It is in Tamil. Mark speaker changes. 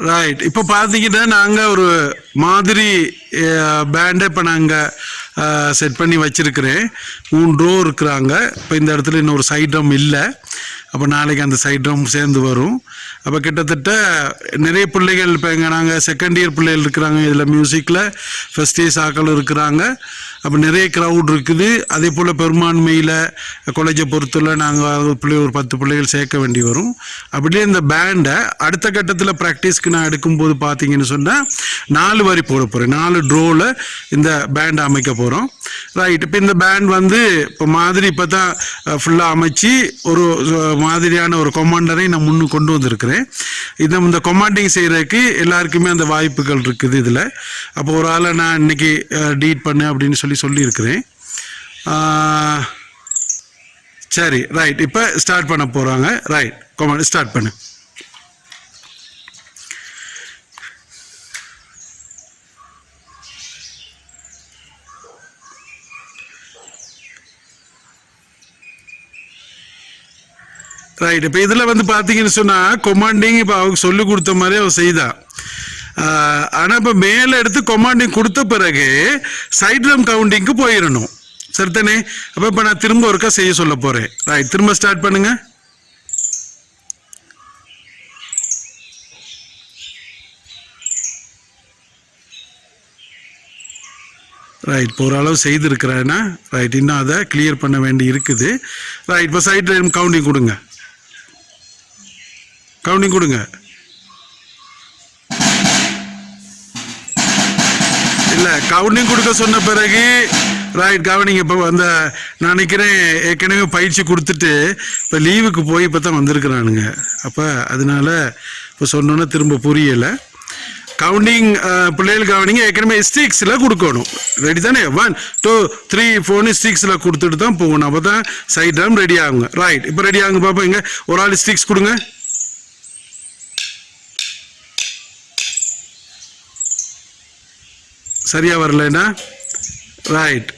Speaker 1: ரைட். இப்போ பார்த்தீங்கன்னா நாங்கள் ஒரு மாதிரி பேண்டை இப்போ நாங்கள் செட் பண்ணி வச்சுருக்கிறேன். 3 ரோ இருக்கிறாங்க. இப்போ இந்த இடத்துல இன்னொரு சைட் ட்ரம் இல்லை. அப்போ நாளைக்கு அந்த சைட் ட்ரம் சேர்ந்து வரும். அப்போ கிட்டத்தட்ட நிறைய பிள்ளைகள் இப்போ எங்கள் நாங்கள் செகண்ட் இயர் பிள்ளைகள் இருக்கிறாங்க. இதில் மியூசிக்கில் ஃபஸ்ட் இயர்ஸ் ஆக்கள் இருக்கிறாங்க. அப்போ நிறைய க்ரௌட் இருக்குது. அதே போல் பெரும்பான்மையில் காலேஜை பொறுத்தவரை நாங்கள் ஒரு 10 பிள்ளைகள் சேர்க்க வேண்டி வரும். அப்படியே இந்த பேண்டை அடுத்த கட்டத்தில் ப்ராக்டிஸ்க்கு நான் எடுக்கும்போது பார்த்தீங்கன்னு சொன்னால் 4 வரி போட போகிறேன். 4 ட்ரோவில் இந்த பேண்டை அமைக்க போகிறோம். ரைட். இப்போ இந்த பேண்ட் வந்து இப்போ மாதிரி இப்போ தான் ஃபுல்லாக அமைச்சு ஒரு மாதிரியான ஒரு கொமாண்டரை நான் முன்னுக்கு கொண்டு வந்திருக்கிறேன். இந்த கொமாண்டிங் செய்கிறதுக்கு எல்லாருக்குமே அந்த வாய்ப்புகள் இருக்குது இதில். அப்போ ஒரு ஆளை நான் இன்னைக்கு டீட் பண்ணு அப்படின்னு சொல்லியிருக்கிறேன். சரி, ரைட். இப்போ ஸ்டார்ட் பண்ண போகிறாங்க. ரைட், கொமாண்ட் ஸ்டார்ட் பண்ணு. ரைட். இப்போ இதில் வந்து பார்த்தீங்கன்னு சொன்னால் கொமாண்டிங் இப்போ அவங்க சொல்லி கொடுத்த மாதிரி அவள் செய்தா. ஆனால் இப்போ மேலே எடுத்து கொமாண்டிங் கொடுத்த பிறகு சைட் ட்ரம் கவுண்டிங்க்கு போயிடணும். சரித்தானே? அப்போ இப்போ நான் திரும்ப ஒருக்கா செய்ய சொல்ல போகிறேன். ரைட், திரும்ப ஸ்டார்ட் பண்ணுங்க. ரைட். இப்போ ஓரளவு செய்திருக்கிறேன்னா ரைட், இன்னும் அதை கிளியர் பண்ண வேண்டி இருக்குது. ரைட். இப்போ சைட் ட்ரம் கவுண்டிங் கொடுங்க. கவுண்டிங் கொடுங்க. இல்லை, கவுண்டிங் கொடுக்க சொன்ன பிறகு ரைட் கவனிங்க. இப்போ அந்த நான் நினைக்கிறேன் ஏற்கனவே பயிற்சி கொடுத்துட்டு இப்போ லீவுக்கு போய் இப்போ தான் வந்திருக்கிறானுங்க. அப்போ அதனால இப்போ சொன்னோன்னா திரும்ப புரியலை. கவுண்டிங் பிள்ளைகள் கவனிங்க. ஏற்கனவே ஸ்டிக்ஸில் கொடுக்கணும். ரெடி தானே? 1 2 3 4 ஸ்டிக்ஸில் கொடுத்துட்டு தான் போகணும். அப்போ தான் சைட் ட்ரம் ரெடி ஆகுங்க. ரைட். இப்போ ரெடி ஆகுங்க பாப்பா. இங்கே ஒரு ஆள் ஸ்டிக்ஸ் கொடுங்க. சரியா வரலன்னா ரைட்.